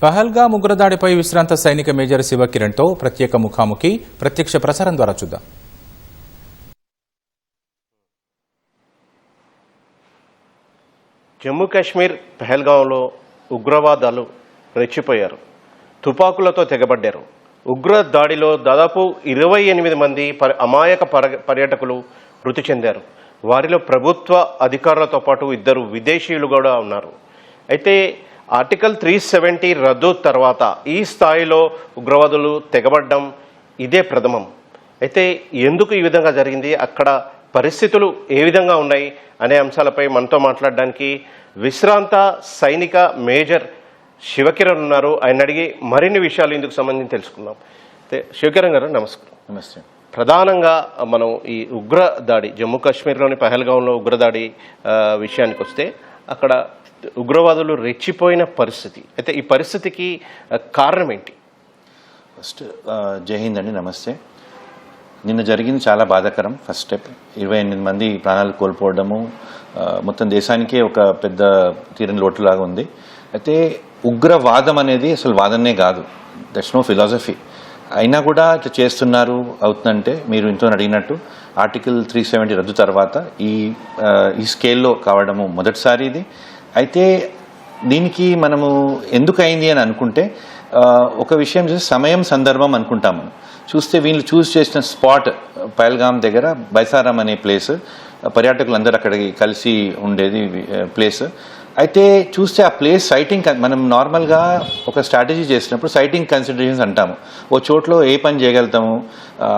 పహల్గామ్ ఉగ్రదాడిపై విశ్రాంత సైనిక మేజర్ శివకిరణ్తో ప్రత్యేక ముఖాముఖి ప్రత్యక్ష ప్రసారం ద్వారా చూద్దాం. జమ్మూ కాశ్మీర్ పహల్గాంలో ఉగ్రవాదాలు రెచ్చిపోయారు. తుపాకులతో తెగబడ్డారు. ఉగ్ర దాడిలో దాదాపు 28 మంది అమాయక పర్యాటకులు మృతి చెందారు. వారిలో ప్రభుత్వ అధికారులతో పాటు 2 విదేశీయులు కూడా ఉన్నారు. అయితే ఆర్టికల్ 370 రద్దు తర్వాత ఈ స్థాయిలో ఉగ్రవాదులు తెగబడ్డం ఇదే ప్రథమం. అయితే ఎందుకు ఈ విధంగా జరిగింది, అక్కడ పరిస్థితులు ఏ విధంగా ఉన్నాయి అనే అంశాలపై మనతో మాట్లాడడానికి విశ్రాంత సైనిక మేజర్ శివకిరణ్ ఉన్నారు. ఆయన అడిగి మరిన్ని విషయాలు ఇందుకు సంబంధించి తెలుసుకుందాం. అయితే శివకిరణ్ గారు నమస్కారం. నమస్తే. ప్రధానంగా మనం ఈ ఉగ్ర దాడి జమ్మూ కాశ్మీర్లోని పహల్గాంలో ఉగ్రదాడి విషయానికి వస్తే అక్కడ ఉగ్రవాదులు రెచ్చిపోయిన పరిస్థితి, అయితే ఈ పరిస్థితికి కారణం ఏంటి? ఫస్ట్ జై హింద్ అండి, నమస్తే. నిన్న జరిగింది చాలా బాధాకరం. ఫస్ట్ స్టెప్ 28 మంది ప్రాణాలు కోల్పోవడము మొత్తం దేశానికే ఒక పెద్ద తీరని లోటులాగా ఉంది. అయితే ఉగ్రవాదం అనేది అసలు వాదనే కాదు, దట్స్ నో ఫిలాసఫీ. అయినా కూడా ఇట్లా చేస్తున్నారు అవుతుందంటే మీరు ఇంతో అడిగినట్టు ఆర్టికల్ 370 రద్దు తర్వాత ఈ స్కేల్లో కావడము మొదటిసారి ఇది. అయితే దీనికి మనము ఎందుకు అయింది అని అనుకుంటే ఒక విషయం చూసి సమయం సందర్భం అనుకుంటాం. మనం చూస్తే వీళ్ళు చూస్ చేసిన స్పాట్ పహల్గామ్ దగ్గర బైసారాం అనే ప్లేస్, పర్యాటకులందరూ అక్కడికి కలిసి ఉండేది ప్లేస్. అయితే చూస్తే ఆ ప్లేస్ సైటింగ్ మనం నార్మల్గా ఒక స్ట్రాటజీ చేసినప్పుడు సైటింగ్ కన్సిడరేషన్స్ అంటాము. ఓ చోట్లో ఏ పని చేయగలుగుతాము,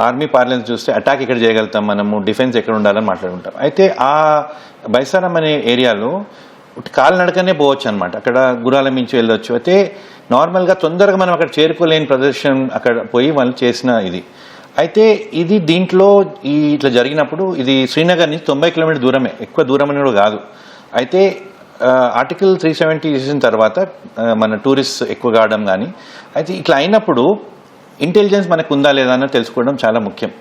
ఆర్మీ పార్లెన్స్ చూస్తే అటాక్ ఎక్కడ చేయగలుగుతాం, మనము డిఫెన్స్ ఎక్కడ ఉండాలని మాట్లాడుకుంటాం. అయితే ఆ బైసారాం అనే ఏరియాలో కాలినడకనే పోవచ్చు అనమాట, అక్కడ గుర్రాల మించి వెళ్ళొచ్చు. అయితే నార్మల్గా తొందరగా మనం అక్కడ చేరుకోలేని ప్రదర్శన అక్కడ పోయి వాళ్ళు చేసిన ఇది. అయితే ఇది దీంట్లో ఇట్లా జరిగినప్పుడు ఇది శ్రీనగర్ నుంచి 90 కిలోమీటర్ దూరమే, ఎక్కువ దూరం అని కూడా కాదు. అయితే ఆర్టికల్ 370 చేసిన తర్వాత మన టూరిస్ట్ ఎక్కువ కావడం కానీ, అయితే ఇట్లా అయినప్పుడు ఇంటెలిజెన్స్ మనకు ఉందా లేదా అని తెలుసుకోవడం చాలా ముఖ్యం.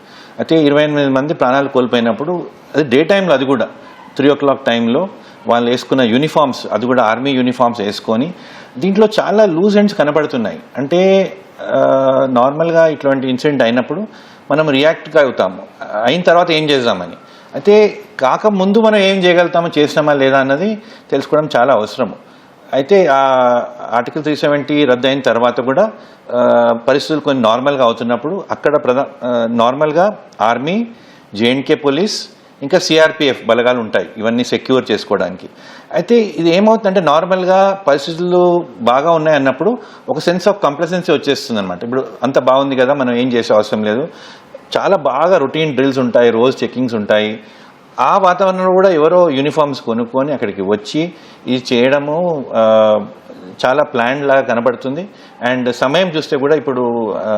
అయితే 28 మంది ప్రాణాలు కోల్పోయినప్పుడు అది డే టైంలో, అది కూడా 3 o'clock టైంలో వాళ్ళు వేసుకున్న యూనిఫామ్స్, అది కూడా ఆర్మీ యూనిఫామ్స్ వేసుకొని దీంట్లో చాలా లూజ్ ఎండ్స్ కనపడుతున్నాయి. అంటే నార్మల్గా ఇట్లాంటి ఇన్సిడెంట్ అయినప్పుడు మనం రియాక్ట్గా అవుతాము, అయిన తర్వాత ఏం చేద్దామని. అయితే కాకముందు మనం ఏం చేయగలుగుతామో చేసినామా లేదా అన్నది తెలుసుకోవడం చాలా అవసరము. అయితే ఆ ఆర్టికల్ 370 రద్దు అయిన తర్వాత కూడా పరిస్థితులు కొన్ని నార్మల్గా అవుతున్నప్పుడు అక్కడ నార్మల్గా ఆర్మీ, జేఎండ్కే పోలీస్, ఇంకా సిఆర్పిఎఫ్ బలగాలు ఉంటాయి ఇవన్నీ సెక్యూర్ చేసుకోవడానికి. అయితే ఇది ఏమవుతుందంటే నార్మల్గా పరిస్థితులు బాగా ఉన్నాయన్నప్పుడు ఒక సెన్స్ ఆఫ్ కంప్లసెన్సీ వచ్చేస్తుంది అనమాట. ఇప్పుడు అంత బాగుంది కదా, మనం ఏం చేసే అవసరం లేదు, చాలా బాగా రొటీన్ డ్రిల్స్ ఉంటాయి, రోజు చెక్కింగ్స్ ఉంటాయి. ఆ వాతావరణంలో కూడా ఎవరో యూనిఫామ్స్ కొనుక్కొని అక్కడికి వచ్చి ఇది చేయడము చాలా ప్లాన్ లాగా కనబడుతుంది. అండ్ సమయం చూస్తే కూడా ఇప్పుడు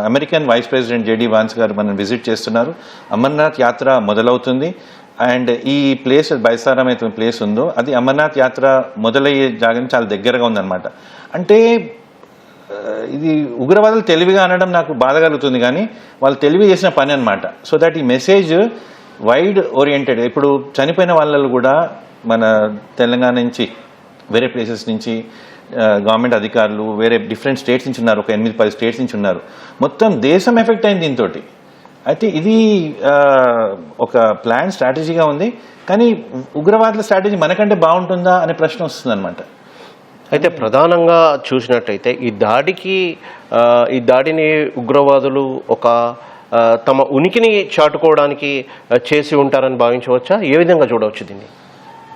American vice president JD Vance గారు మనం విజిట్ చేస్తున్నారు, అమర్నాథ్ యాత్ర మొదలవుతుంది. అండ్ ఈ ప్లేస్ బైసారాం అయితే ప్లేస్ ఉందో అది అమర్నాథ్ యాత్ర మొదలయ్యే జాగా చాలా దగ్గరగా ఉందన్నమాట. అంటే ఇది ఉగ్రవాదులు తెలివిగా అనడం నాకు బాధ కలుగుతుంది, కానీ వాళ్ళు తెలివి చేసిన పని అనమాట. సో దట్ ఈ మెసేజ్ వైడ్ ఓరియంటెడ్. ఇప్పుడు చనిపోయిన వాళ్ళలో కూడా మన తెలంగాణ నుంచి, వేరే ప్లేసెస్ నుంచి గవర్నమెంట్ అధికారులు వేరే డిఫరెంట్ స్టేట్స్ నుంచి ఉన్నారు, ఒక 8-10 స్టేట్స్ నుంచి ఉన్నారు. మొత్తం దేశం ఎఫెక్ట్ అయింది దీంతో. అయితే ఇది ఒక ప్లాన్ స్ట్రాటజీగా ఉంది, కానీ ఉగ్రవాదుల స్ట్రాటజీ మనకంటే బాగుంటుందా అనే ప్రశ్న వస్తుంది అనమాట. అయితే ప్రధానంగా చూసినట్టయితే ఈ దాడిని ఉగ్రవాదులు ఒక తమ ఉనికిని చాటుకోవడానికి చేసి ఉంటారని భావించవచ్చా? ఏ విధంగా చూడవచ్చు దీన్ని?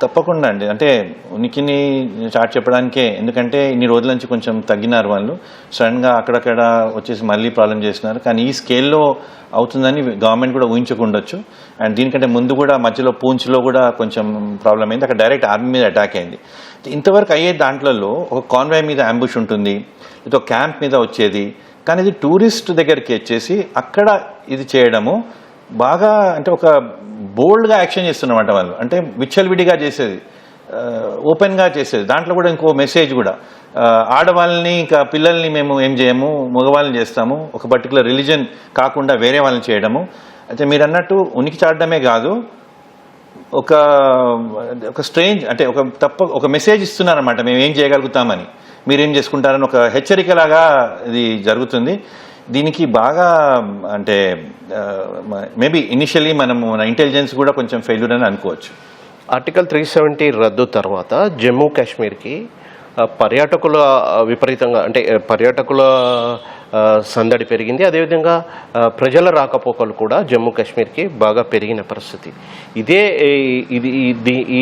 తప్పకుండా అండి, అంటే ఉనికిని చాటు చెప్పడానికే. ఎందుకంటే ఇన్ని రోజుల నుంచి కొంచెం తగ్గినారు వాళ్ళు, సడన్గా అక్కడక్కడ వచ్చేసి మళ్ళీ ప్రాబ్లం చేసినారు. కానీ ఈ స్కేల్లో అవుతుందని గవర్నమెంట్ కూడా ఊహించకుండొచ్చు. అండ్ దీనికంటే ముందు కూడా మధ్యలో పూంచ్లో కూడా కొంచెం ప్రాబ్లం అయింది, అక్కడ డైరెక్ట్ ఆర్మీ మీద అటాక్ అయింది. ఇంతవరకు అయ్యే దాంట్లో ఒక కాన్వాయ్ మీద అంబుష్ ఉంటుంది, ఇది ఒక క్యాంప్ మీద వచ్చేది. కానీ ఇది టూరిస్ట్ దగ్గరికి వచ్చేసి అక్కడ ఇది చేయడము బాగా, అంటే ఒక బోల్డ్గా యాక్షన్ చేస్తున్నమాట వాళ్ళు. అంటే విచ్చలవిడిగా చేసేది, ఓపెన్గా చేసేది. దాంట్లో కూడా ఇంకో మెసేజ్ కూడా, ఆడవాళ్ళని ఇంకా పిల్లల్ని మేము ఏం చేయము, మగవాళ్ళని చేస్తాము, ఒక పర్టికులర్ రిలీజన్ కాకుండా వేరే వాళ్ళని చేయడము. అయితే మీరు అన్నట్టు ఉనికి చాటడమే కాదు, ఒక స్ట్రేంజ్, అంటే ఒక మెసేజ్ ఇస్తున్నారన్నమాట, మేము ఏం చేయగలుగుతామని. మీరేం చేసుకుంటారని ఒక హెచ్చరికలాగా ఇది జరుగుతుంది. దీనికి బాగా అంటే మేబీ ఇనిషియలీ మనము మన ఇంటెలిజెన్స్ కూడా కొంచెం ఫెయిల్యూర్ అని అనుకోవచ్చు. ఆర్టికల్ 370 రద్దు తర్వాత జమ్మూ కాశ్మీర్కి పర్యాటకుల విపరీతంగా అంటే పర్యాటకుల సందడి పెరిగింది. అదేవిధంగా ప్రజల రాకపోకలు కూడా జమ్మూ కాశ్మీర్కి బాగా పెరిగిన పరిస్థితి.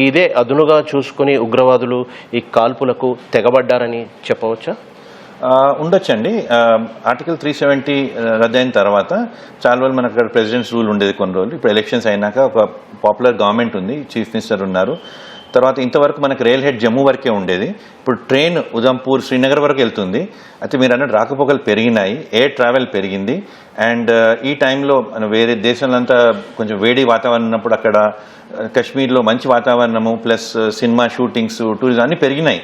ఇదే అదునుగా చూసుకుని ఉగ్రవాదులు ఈ కాల్పులకు తెగబడ్డారని చెప్పవచ్చా? ఉండొచ్చండి. ఆర్టికల్ 370 రద్దయిన తర్వాత చాలా రోజులు మనకు అక్కడ ప్రెసిడెంట్స్ రూల్ ఉండేది కొన్ని రోజులు. ఇప్పుడు ఎలక్షన్స్ అయినాక ఒక పాపులర్ గవర్నమెంట్ ఉంది, చీఫ్ మినిస్టర్ ఉన్నారు. తర్వాత ఇంతవరకు మనకు రైల్ హెడ్ జమ్మూ వరకే ఉండేది. ఇప్పుడు ట్రైన్ ఉదంపూర్ శ్రీనగర్ వరకు వెళ్తుంది. అయితే మీరు అన్నట్టు రాకపోకలు పెరిగినాయి, ఎయిర్ ట్రావెల్ పెరిగింది. అండ్ ఈ టైంలో వేరే దేశంలో అంతా కొంచెం వేడి వాతావరణం ఉన్నప్పుడు అక్కడ కాశ్మీర్లో మంచి వాతావరణము ప్లస్ సినిమా షూటింగ్స్, టూరిజం అన్నీ పెరిగినాయి.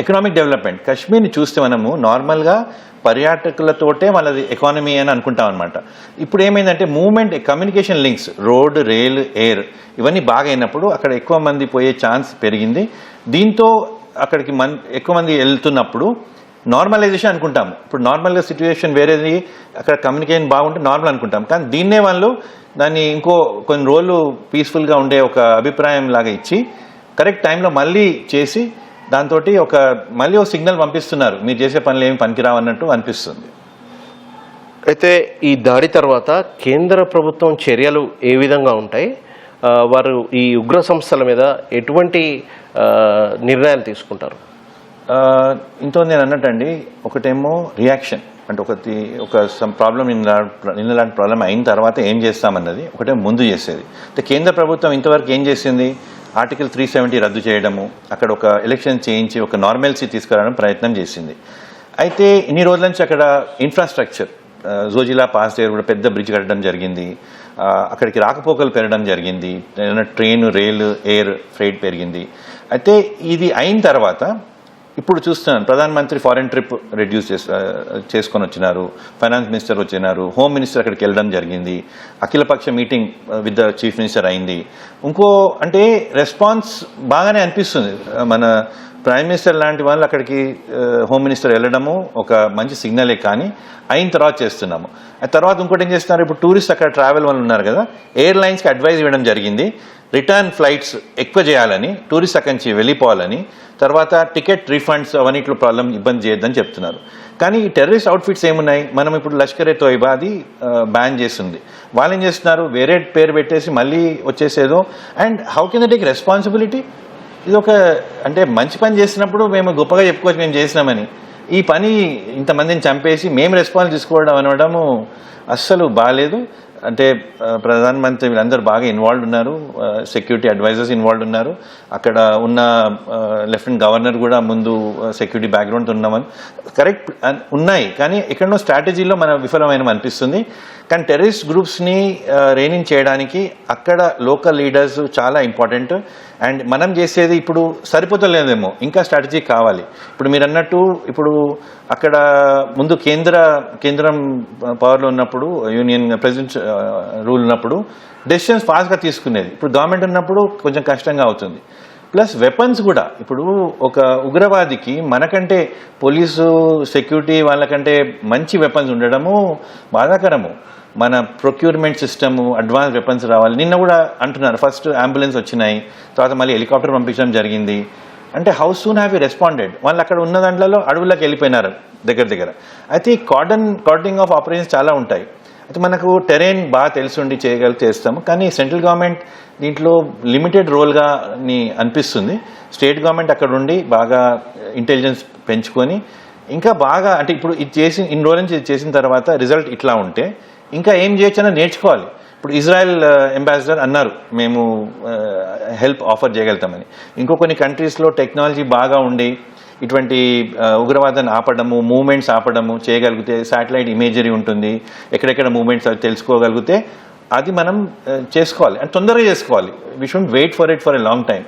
ఎకనామిక్ డెవలప్మెంట్ కాశ్మీర్ని చూస్తే మనము నార్మల్గా పర్యాటకులతోటే వాళ్ళది ఎకానమీ అని అనుకుంటాం అనమాట. ఇప్పుడు ఏమైందంటే movement, communication links, road, rail, air ఇవన్నీ బాగా అయినప్పుడు అక్కడ ఎక్కువ మంది పోయే ఛాన్స్ పెరిగింది. దీంతో అక్కడికి ఎక్కువ మంది వెళ్తున్నప్పుడు నార్మలైజేషన్ అనుకుంటాము. ఇప్పుడు నార్మల్గా సిచ్యువేషన్ వేరేది, అక్కడ కమ్యూనికేషన్ బాగుంటే నార్మల్ అనుకుంటాం. కానీ దీన్నే వాళ్ళు దాన్ని ఇంకో కొన్ని రోజులు పీస్ఫుల్గా ఉండే ఒక అభిప్రాయం లాగా ఇచ్చి కరెక్ట్ టైంలో మళ్ళీ చేసి దాంతో మళ్ళీ ఒక సిగ్నల్ పంపిస్తున్నారు, మీరు చేసే పనులు ఏమి పనికిరావు అన్నట్టు అనిపిస్తుంది. అయితే ఈ దాడి తర్వాత కేంద్ర ప్రభుత్వం చర్యలు ఏ విధంగా ఉంటాయి? వారు ఈ ఉగ్ర సంస్థల మీద ఎటువంటి నిర్ణయాలు తీసుకుంటారు? ఇంతో నేను అన్నట్టండి, ఒకటేమో రియాక్షన్ అంటే ఒక సమ్ ప్రాబ్లం నిన్నలాంటి ప్రాబ్లం అయిన తర్వాత ఏం చేస్తామన్నది ఒకటే ముందు చేసేది. అంటే కేంద్ర ప్రభుత్వం ఇంతవరకు ఏం చేసింది? ఆర్టికల్ 370 రద్దు చేయడము, అక్కడ ఒక ఎలక్షన్ చేయించి ఒక నార్మల్సీ తీసుకురావడం ప్రయత్నం చేసింది. అయితే ఇన్ని రోజుల నుంచి అక్కడ ఇన్ఫ్రాస్ట్రక్చర్, జోజిలా పాస్ దగ్గర కూడా పెద్ద బ్రిడ్జ్ కట్టడం జరిగింది. అక్కడికి రాకపోకలు పెరగడం జరిగింది. ట్రైన్, రైలు, ఎయిర్ ఫ్రైట్ పెరిగింది. అయితే ఇది అయిన తర్వాత ఇప్పుడు చూస్తున్నాను, ప్రధానమంత్రి ఫారెన్ ట్రిప్ రెడ్యూస్ చేసుకొని వచ్చినారు, ఫైనాన్స్ మినిస్టర్ వచ్చినారు, హోమ్ మినిస్టర్ అక్కడికి వెళ్ళడం జరిగింది, అఖిలపక్ష meeting with the chief minister అయింది. అంటే రెస్పాన్స్ బాగానే అనిపిస్తుంది. మన ప్రైమ్ మినిస్టర్ లాంటి వాళ్ళు అక్కడికి హోమ్ మినిస్టర్ వెళ్ళడము ఒక మంచి సిగ్నలే. కానీ అయిన తర్వాత చేస్తున్నాము. ఆ తర్వాత ఇంకోటి ఏం చేస్తున్నారు, ఇప్పుడు టూరిస్ట్ అక్కడ ట్రావెల్ వాళ్ళు ఉన్నారు కదా, ఎయిర్లైన్స్కి అడ్వైజ్ ఇవ్వడం జరిగింది, రిటర్న్ ఫ్లైట్స్ ఎక్కువ చేయాలని, టూరిస్ట్ అక్కడి నుంచి వెళ్ళిపోవాలని, తర్వాత టికెట్ రీఫండ్స్ అవన్నిట్లో ప్రాబ్లం ఇబ్బంది చేయొద్దని చెప్తున్నారు. కానీ ఈ టెర్రరిస్ట్ అవుట్ఫిట్స్ ఏమున్నాయి? మనం ఇప్పుడు లష్కరే తోయిబా అది బ్యాన్ చేస్తుంది. వాళ్ళు ఏం చేస్తున్నారు, వేరే పేరు పెట్టేసి మళ్ళీ వచ్చేసేదో. And how can they take responsibility? ఇది ఒక అంటే మంచి పని చేసినప్పుడు మేము గొప్పగా చెప్పుకోవచ్చు మేము చేసినామని. ఈ పని ఇంతమందిని చంపేసి మేము రెస్పాన్స్ తీసుకోవడం అనడము అస్సలు బాగాలేదు. అంటే ప్రధానమంత్రి వీళ్ళందరూ బాగా ఇన్వాల్వ్ ఉన్నారు, సెక్యూరిటీ అడ్వైజర్స్ ఇన్వాల్వ్ ఉన్నారు, అక్కడ ఉన్న లెఫ్టినెంట్ గవర్నర్ కూడా ముందు సెక్యూరిటీ బ్యాక్గ్రౌండ్ ఉన్నామని కరెక్ట్ ఉన్నాయి. కానీ ఎక్కడో స్ట్రాటజీలో మనం విఫలమైన అనిపిస్తుంది. కానీ టెర్రరిస్ట్ గ్రూప్స్ని రేనింగ్ చేయడానికి అక్కడ లోకల్ లీడర్స్ చాలా ఇంపార్టెంట్. అండ్ మనం చేసేది ఇప్పుడు సరిపోతలేదేమో, ఇంకా స్ట్రాటజీ కావాలి. ఇప్పుడు మీరు అన్నట్టు ఇప్పుడు అక్కడ ముందు కేంద్రం పవర్లో ఉన్నప్పుడు, యూనియన్ ప్రెసిడెంట్ రూల్ ఉన్నప్పుడు డెసిషన్స్ ఫాస్ట్గా తీసుకునేది. ఇప్పుడు గవర్నమెంట్ ఉన్నప్పుడు కొంచెం కష్టంగా అవుతుంది. ప్లస్ వెపన్స్ కూడా ఇప్పుడు ఒక ఉగ్రవాదికి మనకంటే పోలీసు సెక్యూరిటీ వాళ్ళకంటే మంచి వెపన్స్ ఉండడము బాధాకరము. మన ప్రొక్యూర్మెంట్ సిస్టము, అడ్వాన్స్ వెపన్స్ రావాలి. నిన్న కూడా అంటున్నారు ఫస్ట్ అంబులెన్స్ వచ్చినాయి, తర్వాత మళ్ళీ హెలికాప్టర్ పంపించడం జరిగింది. అంటే how soon have you responded? వాళ్ళు అక్కడ ఉన్న దాంట్లో అడవుల్లోకి వెళ్ళిపోయినారు దగ్గర. అయితే ఈ కార్డనింగ్ ఆఫ్ ఆపరేషన్స్ చాలా ఉంటాయి. అయితే మనకు టెరైన్ బాగా తెలిసి చేస్తాము. కానీ సెంట్రల్ గవర్నమెంట్ దీంట్లో లిమిటెడ్ రోల్గా అనిపిస్తుంది. స్టేట్ గవర్నమెంట్ అక్కడ ఉండి బాగా ఇంటెలిజెన్స్ పెంచుకొని ఇంకా బాగా అంటే ఇప్పుడు ఇది ఇన్ని రోజుల నుంచి చేసిన తర్వాత రిజల్ట్ ఇట్లా ఉంటే ఇంకా ఏం చేయొచ్చని నేర్చుకోవాలి. ఇప్పుడు ఇజ్రాయెల్ అంబాసిడర్ అన్నారు మేము హెల్ప్ ఆఫర్ చేయగలుగుతామని. ఇంకో కొన్ని కంట్రీస్లో టెక్నాలజీ బాగా ఉండి ఇటువంటి ఉగ్రవాదాన్ని ఆపడము, మూవ్మెంట్స్ ఆపడము చేయగలిగితే, శాటిలైట్ ఇమేజరీ ఉంటుంది, ఎక్కడెక్కడ మూవ్మెంట్స్ అవి తెలుసుకోగలిగితే అది మనం చేసుకోవాలి. అండ్ తొందరగా చేసుకోవాలి. We should wait for it for a long time.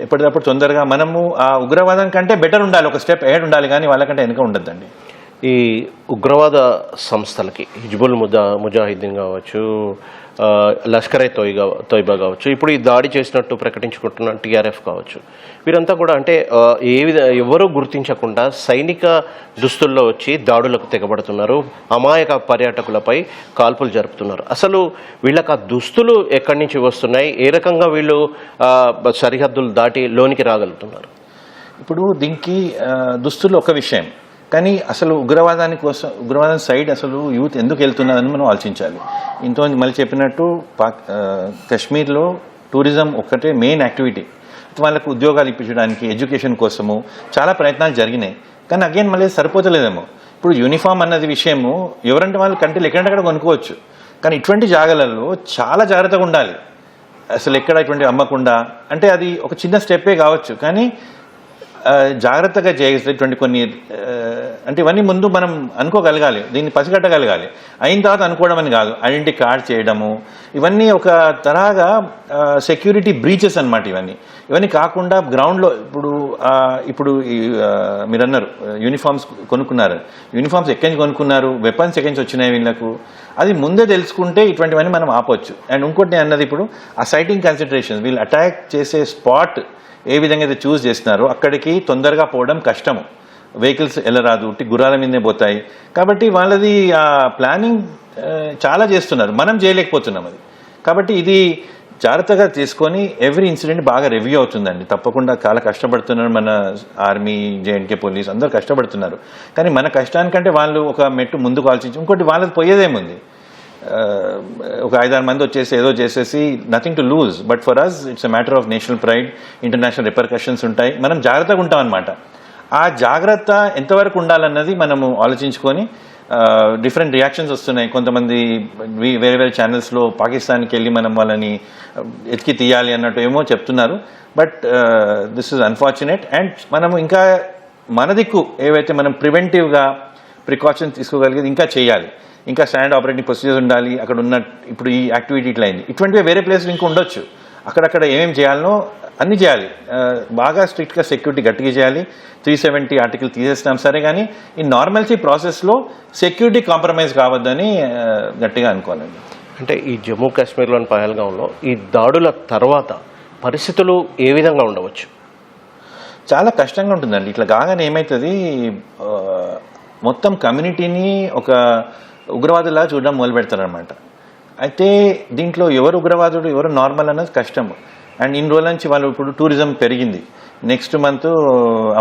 ఎప్పటికప్పుడు తొందరగా మనము ఆ ఉగ్రవాదం కంటే బెటర్ ఉండాలి, ఒక స్టెప్ హెడ్ ఉండాలి, కానీ వాళ్ళకంటే వెనక ఉండద్దండి. ఈ ఉగ్రవాద సంస్థలకి హిజ్బుల్ ముజాహిద్దీన్ కావచ్చు, లష్కరే తోయిబా కావచ్చు, ఇప్పుడు ఈ దాడి చేసినట్టు ప్రకటించుకుంటున్న టీఆర్ఎఫ్ కావచ్చు, వీరంతా కూడా అంటే ఎవరూ గుర్తించకుండా సైనిక దుస్తుల్లో వచ్చి దాడులకు తెగబడుతున్నారు, అమాయక పర్యాటకులపై కాల్పులు జరుపుతున్నారు. అసలు వీళ్ళకి ఆ దుస్తులు ఎక్కడి నుంచి వస్తున్నాయి, ఏ రకంగా వీళ్ళు సరిహద్దులు దాటి లోనికి రాగలుగుతున్నారు? ఇప్పుడు దీనికి దుస్తులు ఒక విషయం, కానీ అసలు ఉగ్రవాదం సైడ్ అసలు యూత్ ఎందుకు వెళ్తున్నదని మనం ఆలోచించాలి. ఇంతమంది మళ్ళీ చెప్పినట్టు కాశ్మీర్లో టూరిజం ఒక్కటే మెయిన్ యాక్టివిటీ. వాళ్ళకు ఉద్యోగాలు ఇప్పించడానికి, ఎడ్యుకేషన్ కోసము చాలా ప్రయత్నాలు జరిగినాయి. కానీ అగైన్ మళ్ళీ సరిపోతలేదేమో. ఇప్పుడు యూనిఫామ్ అన్నది విషయము ఎవరంటే వాళ్ళు కంట్రీలు ఎక్కడంటే కొనుక్కోవచ్చు, కానీ ఇటువంటి జాగాలలో చాలా జాగ్రత్తగా ఉండాలి. అసలు ఎక్కడ ఇటువంటి అమ్మకుండా, అంటే అది ఒక చిన్న స్టెప్పే కావచ్చు, కానీ జాగ్రత్తగా చేసేటువంటి కొన్ని అంటే ఇవన్నీ ముందు మనం అనుకోగలగాలి, దీన్ని పసిగట్టగలగాలి. అయిన తర్వాత అనుకోవడం అని కాదు, ఐడెంటిటీ కార్డ్ చేయడము, ఇవన్నీ ఒక తరహాగా సెక్యూరిటీ బ్రీచెస్ అన్నమాట. ఇవన్నీ కాకుండా గ్రౌండ్లో ఇప్పుడు మీరు అన్నారు యూనిఫామ్స్ కొనుక్కున్నారు, యూనిఫామ్స్ ఎక్కడి నుంచి కొనుక్కున్నారు, వెపన్స్ ఎక్కడి నుంచి వచ్చినాయి వీళ్ళకు, అది ముందే తెలుసుకుంటే ఇటువంటివన్నీ మనం ఆపొచ్చు. అండ్ ఇంకోటి అన్నది ఇప్పుడు ఆ సైటింగ్ కన్సిడరేషన్, వీళ్ళు అటాక్ చేసే స్పాట్ ఏ విధంగా అయితే చూస్ చేస్తున్నారో అక్కడికి తొందరగా పోవడం కష్టము, వెహికల్స్ వెళ్ళరాదు, గుర్రాల మీదనే పోతాయి. కాబట్టి వాళ్ళది ఆ ప్లానింగ్ చాలా చేస్తున్నారు, మనం చేయలేకపోతున్నాం అది. కాబట్టి ఇది జాగ్రత్తగా తీసుకొని ఎవ్రీ ఇన్సిడెంట్ బాగా రివ్యూ అవుతుందండి. తప్పకుండా చాలా కష్టపడుతున్నారు మన ఆర్మీ, జేఎండ్కే పోలీస్ అందరూ కష్టపడుతున్నారు. కానీ మన కష్టానికంటే వాళ్ళు ఒక మెట్టు ముందుకు ఆలోచించి, ఇంకోటి వాళ్ళకి పోయేదేముంది, ఒక 5-6 మంది వచ్చేసి ఏదో చేసేసి nothing to lose. But for us it's a matter of national pride, international repercussions ఉంటాయి, మనం జాగ్రత్తగా ఉంటాం అనమాట. ఆ జాగ్రత్త ఎంతవరకు ఉండాలన్నది మనము ఆలోచించుకొని డిఫరెంట్ రియాక్షన్స్ వస్తున్నాయి. కొంతమంది వేరే వేరే ఛానల్స్లో పాకిస్తాన్కి వెళ్ళి మనం వాళ్ళని ఎతికి తీయాలి అన్నట్టు ఏమో చెప్తున్నారు. But this is unfortunate. And మనము ఇంకా మన దిక్కు ఏవైతే మనం ప్రివెంటివ్గా ప్రికాషన్స్ తీసుకోగలిగేది ఇంకా చేయాలి. ఇంకా స్టాండర్డ్ ఆపరేటింగ్ ప్రొసీజర్స్ ఉండాలి. అక్కడ ఉన్న ఇప్పుడు ఈ యాక్టివిటీ ఇట్లా అయింది, ఇటువంటివి వేరే ప్లేస్లో ఇంకా ఉండొచ్చు. అక్కడక్కడ ఏమేమి చేయాలనో అన్నీ చేయాలి. బాగా స్ట్రిక్ట్గా సెక్యూరిటీ గట్టిగా చేయాలి. 370 ఆర్టికల్ తీసేస్తాం సరే, కానీ ఈ నార్మల్సీ ప్రాసెస్లో సెక్యూరిటీ కాంప్రమైజ్ కావద్దని గట్టిగా అనుకోవాలండి. అంటే ఈ జమ్మూ కాశ్మీర్లోని పహల్గాంలో ఈ దాడుల తర్వాత పరిస్థితులు ఏ విధంగా ఉండవచ్చు? చాలా కష్టంగా ఉంటుందండి. ఇట్లా కాగానే ఏమవుతుంది, మొత్తం కమ్యూనిటీని ఒక ఉగ్రవాదులా చూడడం మొదలు పెడతారనమాట. అయితే దీంట్లో ఎవరు ఉగ్రవాదుడు ఎవరు నార్మల్ అన్నది కష్టము. అండ్ ఇన్ని రోజుల నుంచి వాళ్ళు ఇప్పుడు టూరిజం పెరిగింది, నెక్స్ట్ మంత్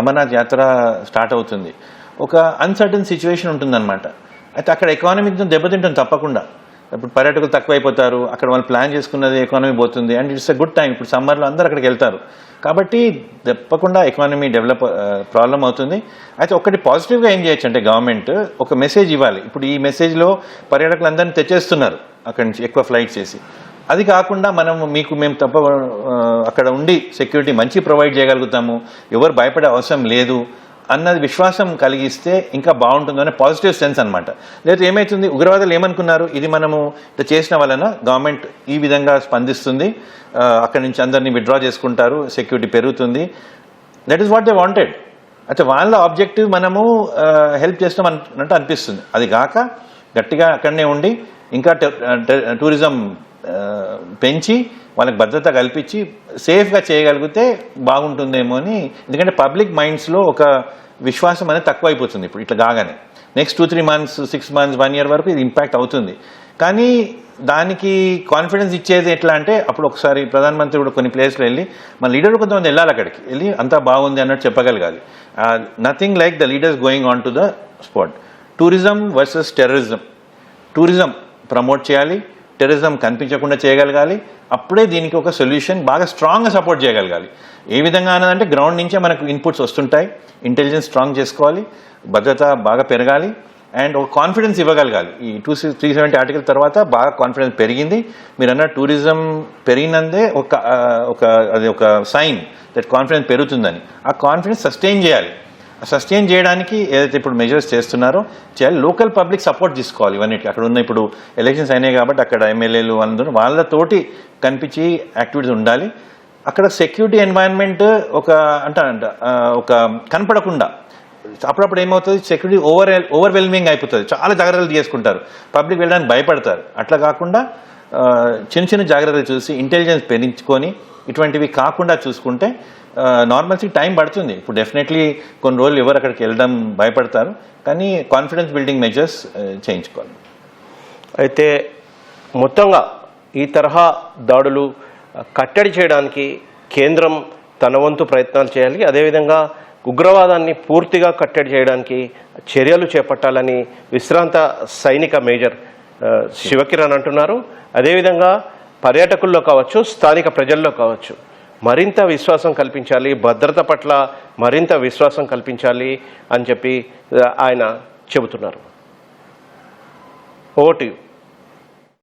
అమర్నాథ్ యాత్ర స్టార్ట్ అవుతుంది, ఒక అన్సర్టన్ సిచ్యువేషన్ ఉంటుందన్నమాట. అయితే అక్కడ ఎకానమీ దెబ్బతింటుంది తప్పకుండా. ఇప్పుడు పర్యాటకులు తక్కువైపోతారు, అక్కడ వాళ్ళు ప్లాన్ చేసుకున్నది ఎకానమీ పోతుంది. And it's a good time, ఇప్పుడు సమ్మర్లో అందరూ అక్కడికి వెళ్తారు, కాబట్టి తప్పకుండా ఎకానమీ డెవలప్ ప్రాబ్లం అవుతుంది. అయితే ఒకటి పాజిటివ్గా ఏం చేయొచ్చు అంటే గవర్నమెంట్ ఒక మెసేజ్ ఇవ్వాలి. ఇప్పుడు ఈ మెసేజ్లో పర్యాటకులందరినీ తెచ్చేస్తున్నారు అక్కడి నుంచి ఎక్కువ ఫ్లైట్స్ చేసి, అది కాకుండా మేము తప్ప అక్కడ ఉండి సెక్యూరిటీ మంచి ప్రొవైడ్ చేయగలుగుతాము, ఎవరు భయపడే అవసరం లేదు అన్నది విశ్వాసం కలిగిస్తే ఇంకా బాగుంటుందనే పాజిటివ్ సెన్స్ అనమాట. లేదా ఏమవుతుంది, ఉగ్రవాదులు ఏమనుకున్నారు, ఇది మనము ఇట్లా చేసిన వలన గవర్నమెంట్ ఈ విధంగా స్పందిస్తుంది, అక్కడి నుంచి అందరినీ విత్డ్రా చేసుకుంటారు, సెక్యూరిటీ పెరుగుతుంది. That is what they wanted. అయితే వాళ్ళ ఆబ్జెక్టివ్ మనము హెల్ప్ చేస్తాం అన్నట్టు అనిపిస్తుంది. అది కాక గట్టిగా అక్కడనే ఉండి ఇంకా టూరిజం పెంచి వాళ్ళకి భద్రత కల్పించి సేఫ్గా చేయగలిగితే బాగుంటుందేమో అని. ఎందుకంటే పబ్లిక్ మైండ్స్లో ఒక విశ్వాసం అనేది తక్కువైపోతుంది ఇప్పుడు ఇట్లా కాగానే. నెక్స్ట్ 2-3 months, 6 months, 1 year వరకు ఇది ఇంపాక్ట్ అవుతుంది. కానీ దానికి కాన్ఫిడెన్స్ ఇచ్చేది ఎట్లా అంటే, అప్పుడు ఒకసారి ప్రధానమంత్రి కూడా కొన్ని ప్లేస్లో వెళ్ళి మన లీడర్లు కొంతమంది వెళ్ళాలి, అక్కడికి వెళ్ళి అంతా బాగుంది అన్నట్టు చెప్పగలగాలి. Nothing like the leaders going on to the spot. Tourism versus terrorism. Tourism promote చేయాలి, టెర్రరిజం కనిపించకుండా చేయగలగాలి. అప్పుడే దీనికి ఒక సొల్యూషన్ బాగా స్ట్రాంగ్గా సపోర్ట్ చేయగలగాలి. ఏ విధంగా అన్నదంటే గ్రౌండ్ నుంచే మనకు ఇన్పుట్స్ వస్తుంటాయి, ఇంటెలిజెన్స్ స్ట్రాంగ్ చేసుకోవాలి, భద్రత బాగా పెరగాలి, అండ్ ఒక కాన్ఫిడెన్స్ ఇవ్వగలగాలి. ఈ 370 ఆర్టికల్ తర్వాత బాగా కాన్ఫిడెన్స్ పెరిగింది. మీరు అన్న టూరిజం పెరిగినందే అది ఒక సైన్ దట్ కాన్ఫిడెన్స్ పెరుగుతుందని. ఆ కాన్ఫిడెన్స్ సస్టైన్ చేయాలి. సస్టైన్ చేయడానికి ఏదైతే ఇప్పుడు మెజర్స్ చేస్తున్నారో చేయాలి. లోకల్ పబ్లిక్ సపోర్ట్ తీసుకోవాలి ఇవన్నిటికీ. అక్కడ ఉన్న ఇప్పుడు ఎలక్షన్స్ అయినాయి కాబట్టి అక్కడ ఎమ్మెల్యేలు అందరూ వాళ్ళతోటి కనిపించి యాక్టివిటీస్ ఉండాలి. అక్కడ సెక్యూరిటీ ఎన్వైరన్మెంట్ ఒక కనపడకుండా అప్పుడప్పుడు ఏమవుతుంది, సెక్యూరిటీ ఓవర్వెల్మింగ్ అయిపోతుంది, చాలా జాగ్రత్తలు తీసుకుంటారు, పబ్లిక్ వెళ్ళడానికి భయపడతారు. అట్లా కాకుండా చిన్న చిన్న జాగ్రత్తలు చూసి ఇంటెలిజెన్స్ పెంచుకొని ఇటువంటివి కాకుండా చూసుకుంటే నార్మల్సీ టైం పడుతుంది. ఇప్పుడు డెఫినెట్లీ కొన్ని రోజులు ఎవరు అక్కడికి వెళ్ళడం భయపడతారు, కానీ కాన్ఫిడెన్స్ బిల్డింగ్ మెజర్స్ చేయించుకోవాలి. అయితే మొత్తంగా ఈ తరహా దాడులు కట్టడి చేయడానికి కేంద్రం తన వంతు ప్రయత్నాలు చేయాలి. అదేవిధంగా ఉగ్రవాదాన్ని పూర్తిగా కట్టడి చేయడానికి చర్యలు చేపట్టాలని విశ్రాంత సైనిక మేజర్ శివకిరణ్ అంటున్నారు. అదేవిధంగా పర్యాటకుల్లో కావచ్చు, స్థానిక ప్రజల్లో కావచ్చు మరింత విశ్వాసం కల్పించాలి, భద్రత పట్ల మరింత విశ్వాసం కల్పించాలి అని చెప్పి ఆయన చెబుతున్నారు. Over to you.